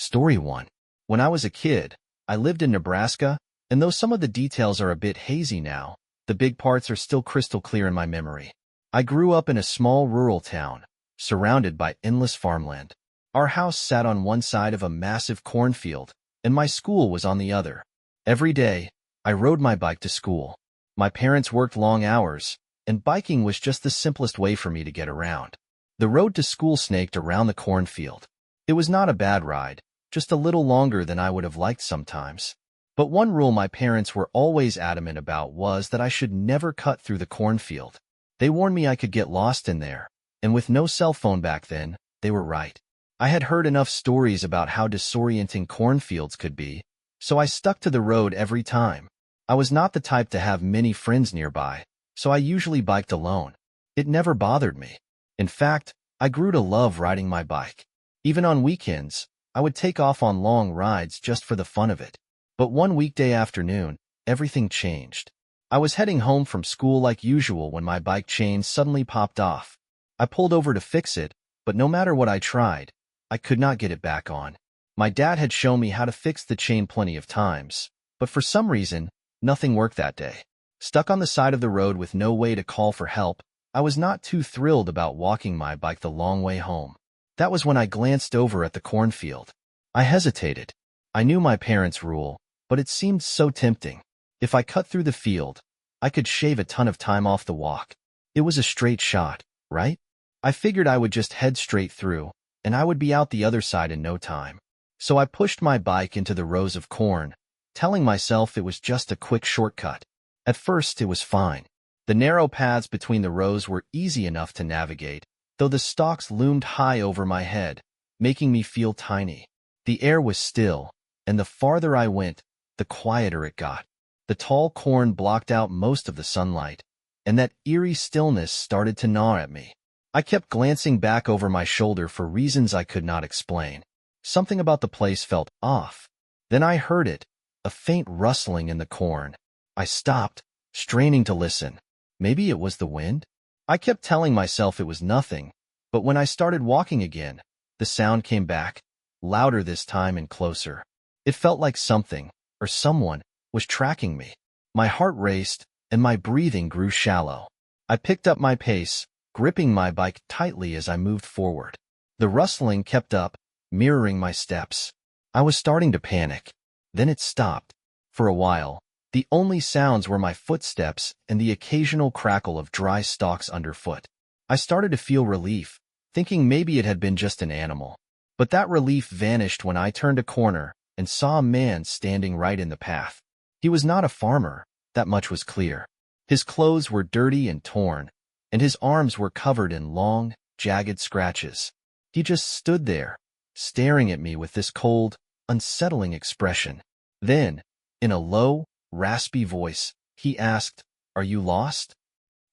Story 1. When I was a kid, I lived in Nebraska, and though some of the details are a bit hazy now, the big parts are still crystal clear in my memory. I grew up in a small rural town, surrounded by endless farmland. Our house sat on one side of a massive cornfield, and my school was on the other. Every day, I rode my bike to school. My parents worked long hours, and biking was just the simplest way for me to get around. The road to school snaked around the cornfield. It was not a bad ride, just a little longer than I would have liked sometimes. But one rule my parents were always adamant about was that I should never cut through the cornfield. They warned me I could get lost in there, and with no cell phone back then, they were right. I had heard enough stories about how disorienting cornfields could be, so I stuck to the road every time. I was not the type to have many friends nearby, so I usually biked alone. It never bothered me. In fact, I grew to love riding my bike. Even on weekends, I would take off on long rides just for the fun of it. But one weekday afternoon, everything changed. I was heading home from school like usual when my bike chain suddenly popped off. I pulled over to fix it, but no matter what I tried, I could not get it back on. My dad had shown me how to fix the chain plenty of times, but for some reason, nothing worked that day. Stuck on the side of the road with no way to call for help, I was not too thrilled about walking my bike the long way home. That was when I glanced over at the cornfield. I hesitated. I knew my parents' rule, but it seemed so tempting. If I cut through the field, I could shave a ton of time off the walk. It was a straight shot, right? I figured I would just head straight through, and I would be out the other side in no time. So I pushed my bike into the rows of corn, telling myself it was just a quick shortcut. At first, it was fine. The narrow paths between the rows were easy enough to navigate, though the stalks loomed high over my head, making me feel tiny. The air was still, and the farther I went, the quieter it got. The tall corn blocked out most of the sunlight, and that eerie stillness started to gnaw at me. I kept glancing back over my shoulder for reasons I could not explain. Something about the place felt off. Then I heard it, a faint rustling in the corn. I stopped, straining to listen. Maybe it was the wind? I kept telling myself it was nothing, but when I started walking again, the sound came back, louder this time and closer. It felt like something, or someone, was tracking me. My heart raced, and my breathing grew shallow. I picked up my pace, gripping my bike tightly as I moved forward. The rustling kept up, mirroring my steps. I was starting to panic. Then it stopped. For a while, the only sounds were my footsteps and the occasional crackle of dry stalks underfoot. I started to feel relief, thinking maybe it had been just an animal. But that relief vanished when I turned a corner and saw a man standing right in the path. He was not a farmer, that much was clear. His clothes were dirty and torn, and his arms were covered in long, jagged scratches. He just stood there, staring at me with this cold, unsettling expression. Then, in a low, raspy voice, he asked, "Are you lost?"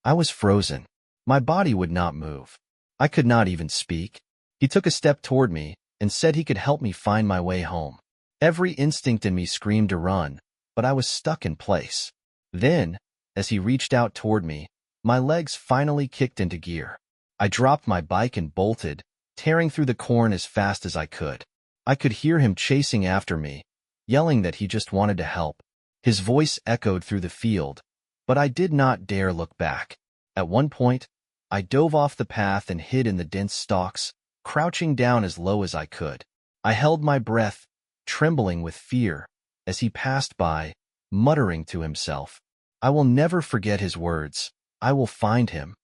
I was frozen. My body would not move. I could not even speak. He took a step toward me and said he could help me find my way home. Every instinct in me screamed to run, but I was stuck in place. Then, as he reached out toward me, my legs finally kicked into gear. I dropped my bike and bolted, tearing through the corn as fast as I could. I could hear him chasing after me, yelling that he just wanted to help. His voice echoed through the field, but I did not dare look back. At one point, I dove off the path and hid in the dense stalks, crouching down as low as I could. I held my breath, trembling with fear, as he passed by, muttering to himself. I will never forget his words. I will find him.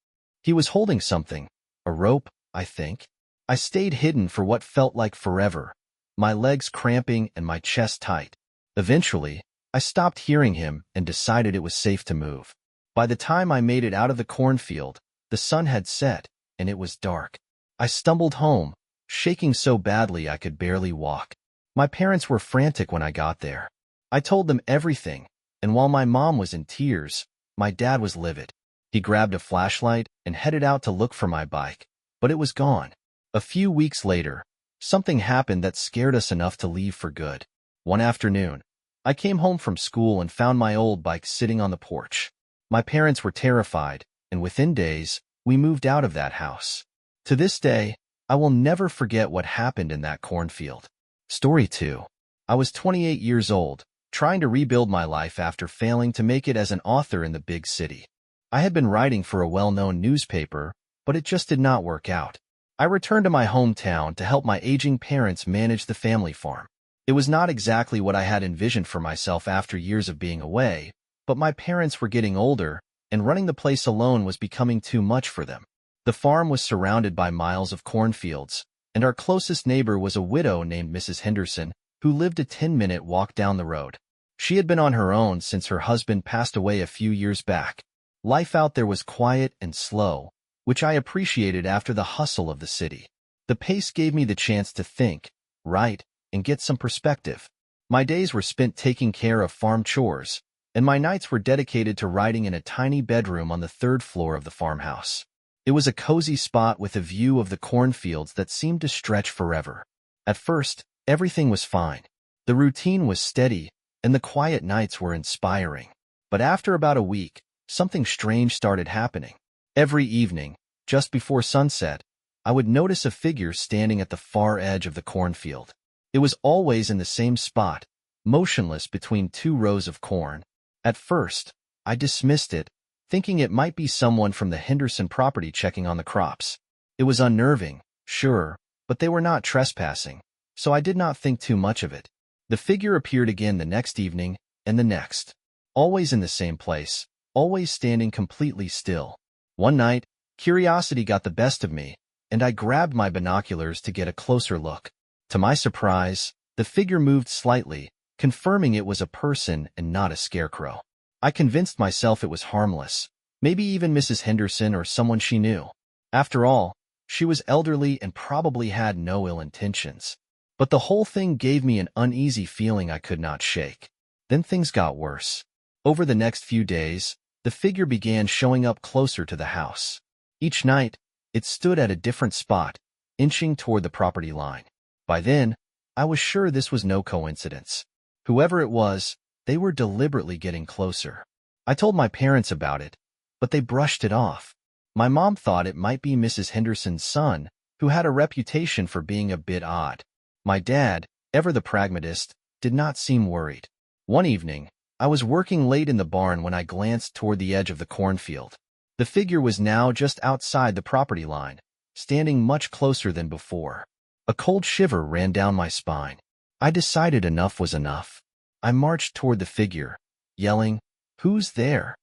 He was holding something, a rope, I think. I stayed hidden for what felt like forever, my legs cramping and my chest tight. Eventually, I stopped hearing him and decided it was safe to move. By the time I made it out of the cornfield, the sun had set, and it was dark. I stumbled home, shaking so badly I could barely walk. My parents were frantic when I got there. I told them everything, and while my mom was in tears, my dad was livid. He grabbed a flashlight and headed out to look for my bike, but it was gone. A few weeks later, something happened that scared us enough to leave for good. One afternoon, I came home from school and found my old bike sitting on the porch. My parents were terrified, and within days, we moved out of that house. To this day, I will never forget what happened in that cornfield. Story 2. I was 28 years old, trying to rebuild my life after failing to make it as an author in the big city. I had been writing for a well-known newspaper, but it just did not work out. I returned to my hometown to help my aging parents manage the family farm. It was not exactly what I had envisioned for myself after years of being away, but my parents were getting older, and running the place alone was becoming too much for them. The farm was surrounded by miles of cornfields, and our closest neighbor was a widow named Mrs. Henderson, who lived a 10-minute walk down the road. She had been on her own since her husband passed away a few years back. Life out there was quiet and slow, which I appreciated after the hustle of the city. The pace gave me the chance to think, write, and get some perspective. My days were spent taking care of farm chores, and my nights were dedicated to writing in a tiny bedroom on the third floor of the farmhouse. It was a cozy spot with a view of the cornfields that seemed to stretch forever. At first, everything was fine. The routine was steady, and the quiet nights were inspiring. But after about a week, something strange started happening. Every evening, just before sunset, I would notice a figure standing at the far edge of the cornfield. It was always in the same spot, motionless between two rows of corn. At first, I dismissed it, thinking it might be someone from the Henderson property checking on the crops. It was unnerving, sure, but they were not trespassing, so I did not think too much of it. The figure appeared again the next evening, and the next. Always in the same place, always standing completely still. One night, curiosity got the best of me, and I grabbed my binoculars to get a closer look. To my surprise, the figure moved slightly, confirming it was a person and not a scarecrow. I convinced myself it was harmless, maybe even Mrs. Henderson or someone she knew. After all, she was elderly and probably had no ill intentions. But the whole thing gave me an uneasy feeling I could not shake. Then things got worse. Over the next few days, the figure began showing up closer to the house. Each night, it stood at a different spot, inching toward the property line. By then, I was sure this was no coincidence. Whoever it was, they were deliberately getting closer. I told my parents about it, but they brushed it off. My mom thought it might be Mrs. Henderson's son, who had a reputation for being a bit odd. My dad, ever the pragmatist, did not seem worried. One evening, I was working late in the barn when I glanced toward the edge of the cornfield. The figure was now just outside the property line, standing much closer than before. A cold shiver ran down my spine. I decided enough was enough. I marched toward the figure, yelling, "Who's there?"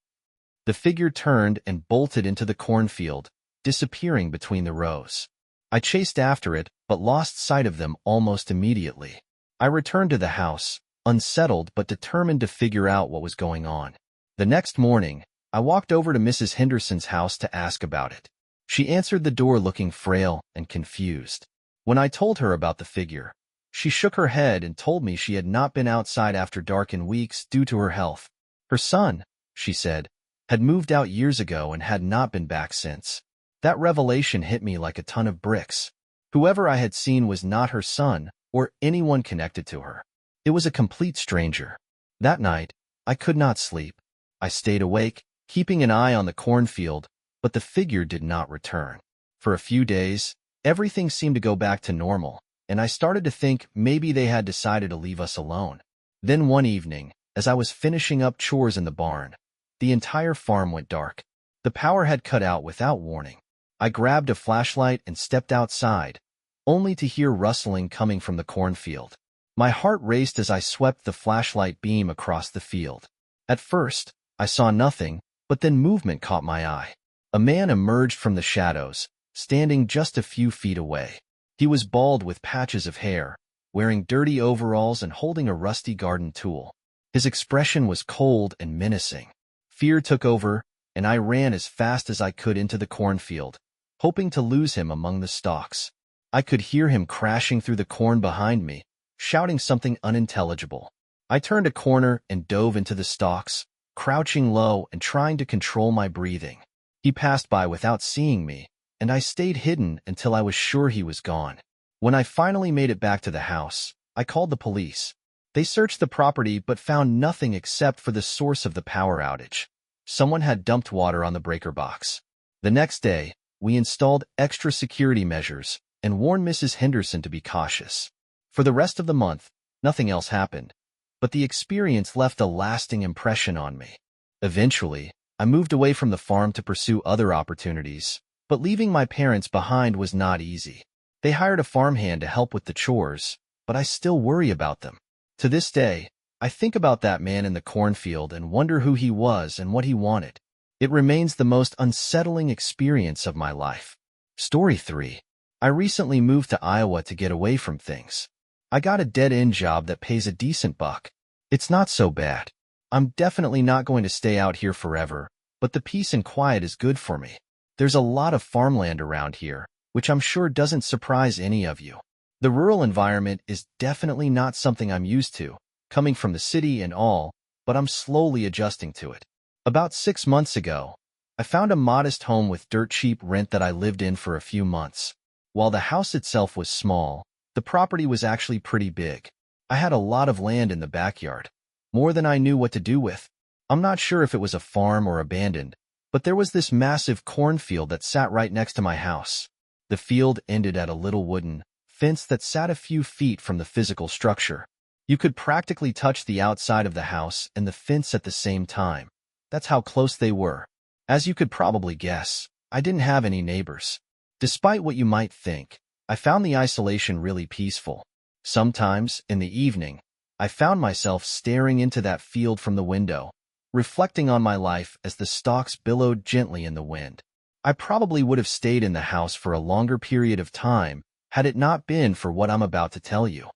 The figure turned and bolted into the cornfield, disappearing between the rows. I chased after it, but lost sight of them almost immediately. I returned to the house, unsettled but determined to figure out what was going on. The next morning, I walked over to Mrs. Henderson's house to ask about it. She answered the door looking frail and confused. When I told her about the figure, she shook her head and told me she had not been outside after dark in weeks due to her health. Her son, she said, had moved out years ago and had not been back since. That revelation hit me like a ton of bricks. Whoever I had seen was not her son or anyone connected to her. It was a complete stranger. That night, I could not sleep. I stayed awake, keeping an eye on the cornfield, but the figure did not return. For a few days, everything seemed to go back to normal, and I started to think maybe they had decided to leave us alone. Then one evening, as I was finishing up chores in the barn, the entire farm went dark. The power had cut out without warning. I grabbed a flashlight and stepped outside, only to hear rustling coming from the cornfield. My heart raced as I swept the flashlight beam across the field. At first, I saw nothing, but then movement caught my eye. A man emerged from the shadows, standing just a few feet away. He was bald with patches of hair, wearing dirty overalls and holding a rusty garden tool. His expression was cold and menacing. Fear took over, and I ran as fast as I could into the cornfield, hoping to lose him among the stalks. I could hear him crashing through the corn behind me, shouting something unintelligible. I turned a corner and dove into the stalks, crouching low and trying to control my breathing. He passed by without seeing me, and I stayed hidden until I was sure he was gone. When I finally made it back to the house, I called the police. They searched the property but found nothing except for the source of the power outage. Someone had dumped water on the breaker box. The next day, we installed extra security measures and warned Mrs. Henderson to be cautious. For the rest of the month, nothing else happened, but the experience left a lasting impression on me. Eventually, I moved away from the farm to pursue other opportunities, but leaving my parents behind was not easy. They hired a farmhand to help with the chores, but I still worry about them. To this day, I think about that man in the cornfield and wonder who he was and what he wanted. It remains the most unsettling experience of my life. Story 3. I recently moved to Iowa to get away from things. I got a dead-end job that pays a decent buck. It's not so bad. I'm definitely not going to stay out here forever, but the peace and quiet is good for me. There's a lot of farmland around here, which I'm sure doesn't surprise any of you. The rural environment is definitely not something I'm used to, coming from the city and all, but I'm slowly adjusting to it. About 6 months ago, I found a modest home with dirt cheap rent that I lived in for a few months. While the house itself was small, the property was actually pretty big. I had a lot of land in the backyard, more than I knew what to do with. I'm not sure if it was a farm or abandoned, but there was this massive cornfield that sat right next to my house. The field ended at a little wooden fence that sat a few feet from the physical structure. You could practically touch the outside of the house and the fence at the same time. That's how close they were. As you could probably guess, I didn't have any neighbors. Despite what you might think, I found the isolation really peaceful. Sometimes, in the evening, I found myself staring into that field from the window, reflecting on my life as the stalks billowed gently in the wind. I probably would have stayed in the house for a longer period of time had it not been for what I'm about to tell you.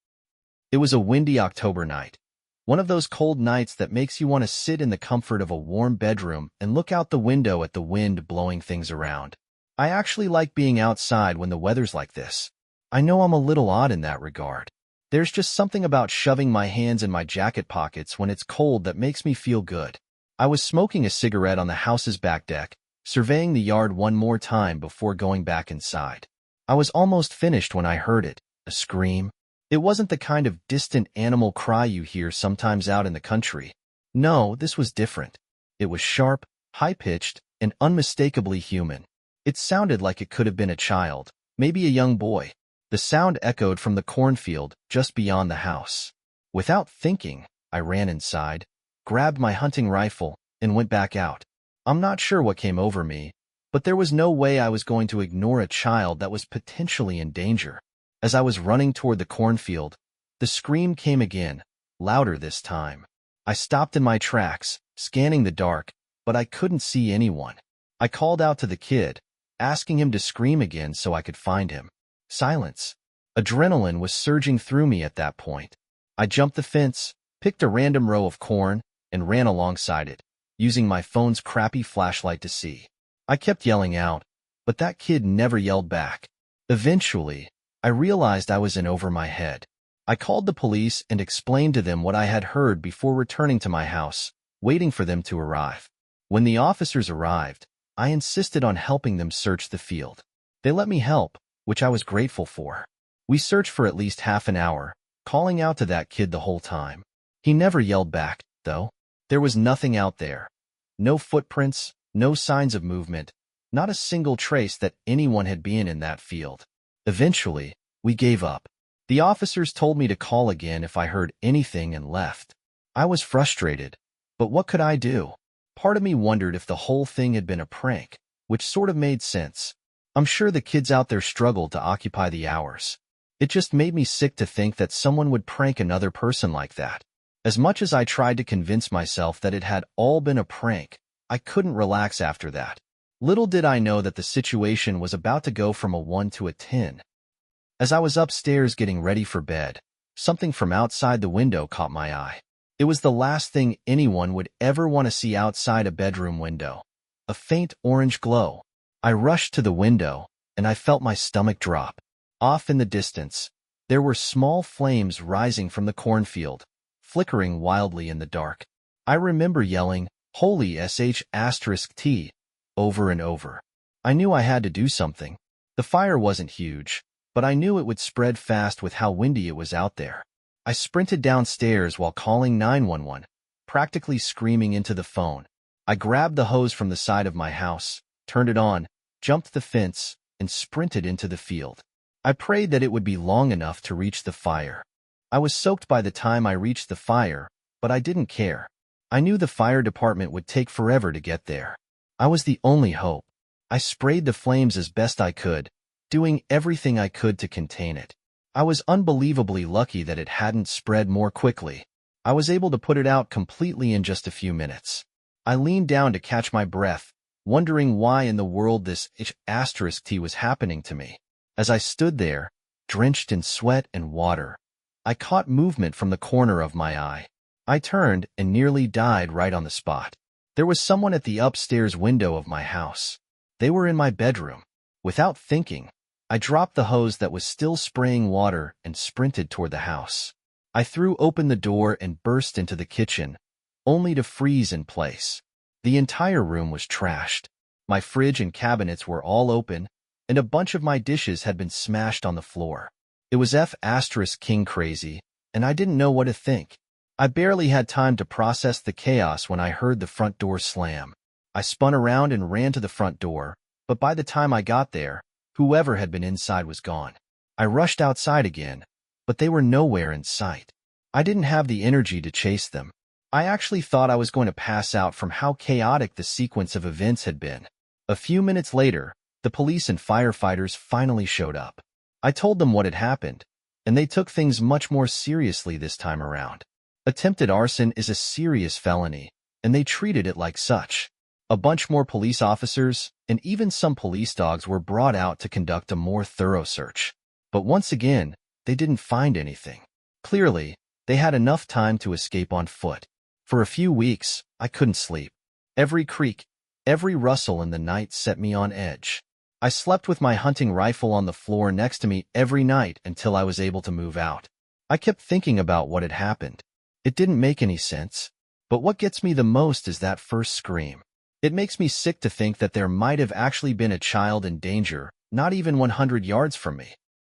It was a windy October night, one of those cold nights that makes you want to sit in the comfort of a warm bedroom and look out the window at the wind blowing things around. I actually like being outside when the weather's like this. I know I'm a little odd in that regard. There's just something about shoving my hands in my jacket pockets when it's cold that makes me feel good. I was smoking a cigarette on the house's back deck, surveying the yard one more time before going back inside. I was almost finished when I heard it, a scream. It wasn't the kind of distant animal cry you hear sometimes out in the country. No, this was different. It was sharp, high-pitched, and unmistakably human. It sounded like it could have been a child, maybe a young boy. The sound echoed from the cornfield just beyond the house. Without thinking, I ran inside, grabbed my hunting rifle, and went back out. I'm not sure what came over me, but there was no way I was going to ignore a child that was potentially in danger. As I was running toward the cornfield, the scream came again, louder this time. I stopped in my tracks, scanning the dark, but I couldn't see anyone. I called out to the kid, asking him to scream again so I could find him. Silence. Adrenaline was surging through me at that point. I jumped the fence, picked a random row of corn, and ran alongside it, using my phone's crappy flashlight to see. I kept yelling out, but that kid never yelled back. Eventually, I realized I was in over my head. I called the police and explained to them what I had heard before returning to my house, waiting for them to arrive. When the officers arrived, I insisted on helping them search the field. They let me help, which I was grateful for. We searched for at least half an hour, calling out to that kid the whole time. He never yelled back, though. There was nothing out there. No footprints, no signs of movement, not a single trace that anyone had been in that field. Eventually, we gave up. The officers told me to call again if I heard anything and left. I was frustrated, but what could I do? Part of me wondered if the whole thing had been a prank, which sort of made sense. I'm sure the kids out there struggled to occupy the hours. It just made me sick to think that someone would prank another person like that. As much as I tried to convince myself that it had all been a prank, I couldn't relax after that. Little did I know that the situation was about to go from a 1 to a 10. As I was upstairs getting ready for bed, something from outside the window caught my eye. It was the last thing anyone would ever want to see outside a bedroom window. A faint orange glow. I rushed to the window, and I felt my stomach drop. Off in the distance, there were small flames rising from the cornfield, flickering wildly in the dark. I remember yelling, "Holy sh**T," over and over. I knew I had to do something. The fire wasn't huge, but I knew it would spread fast with how windy it was out there. I sprinted downstairs while calling 911, practically screaming into the phone. I grabbed the hose from the side of my house, turned it on, jumped the fence, and sprinted into the field. I prayed that it would be long enough to reach the fire. I was soaked by the time I reached the fire, but I didn't care. I knew the fire department would take forever to get there. I was the only hope. I sprayed the flames as best I could, doing everything I could to contain it. I was unbelievably lucky that it hadn't spread more quickly. I was able to put it out completely in just a few minutes. I leaned down to catch my breath, wondering why in the world this T was happening to me. As I stood there, drenched in sweat and water, I caught movement from the corner of my eye. I turned and nearly died right on the spot. There was someone at the upstairs window of my house. They were in my bedroom. Without thinking, I dropped the hose that was still spraying water and sprinted toward the house. I threw open the door and burst into the kitchen, only to freeze in place. The entire room was trashed. My fridge and cabinets were all open, and a bunch of my dishes had been smashed on the floor. It was King crazy, and I didn't know what to think. I barely had time to process the chaos when I heard the front door slam. I spun around and ran to the front door, but by the time I got there, whoever had been inside was gone. I rushed outside again, but they were nowhere in sight. I didn't have the energy to chase them. I actually thought I was going to pass out from how chaotic the sequence of events had been. A few minutes later, the police and firefighters finally showed up. I told them what had happened, and they took things much more seriously this time around. Attempted arson is a serious felony, and they treated it like such. A bunch more police officers, and even some police dogs were brought out to conduct a more thorough search. But once again, they didn't find anything. Clearly, they had enough time to escape on foot. For a few weeks, I couldn't sleep. Every creak, every rustle in the night set me on edge. I slept with my hunting rifle on the floor next to me every night until I was able to move out. I kept thinking about what had happened. It didn't make any sense. But what gets me the most is that first scream. It makes me sick to think that there might have actually been a child in danger, not even 100 yards from me.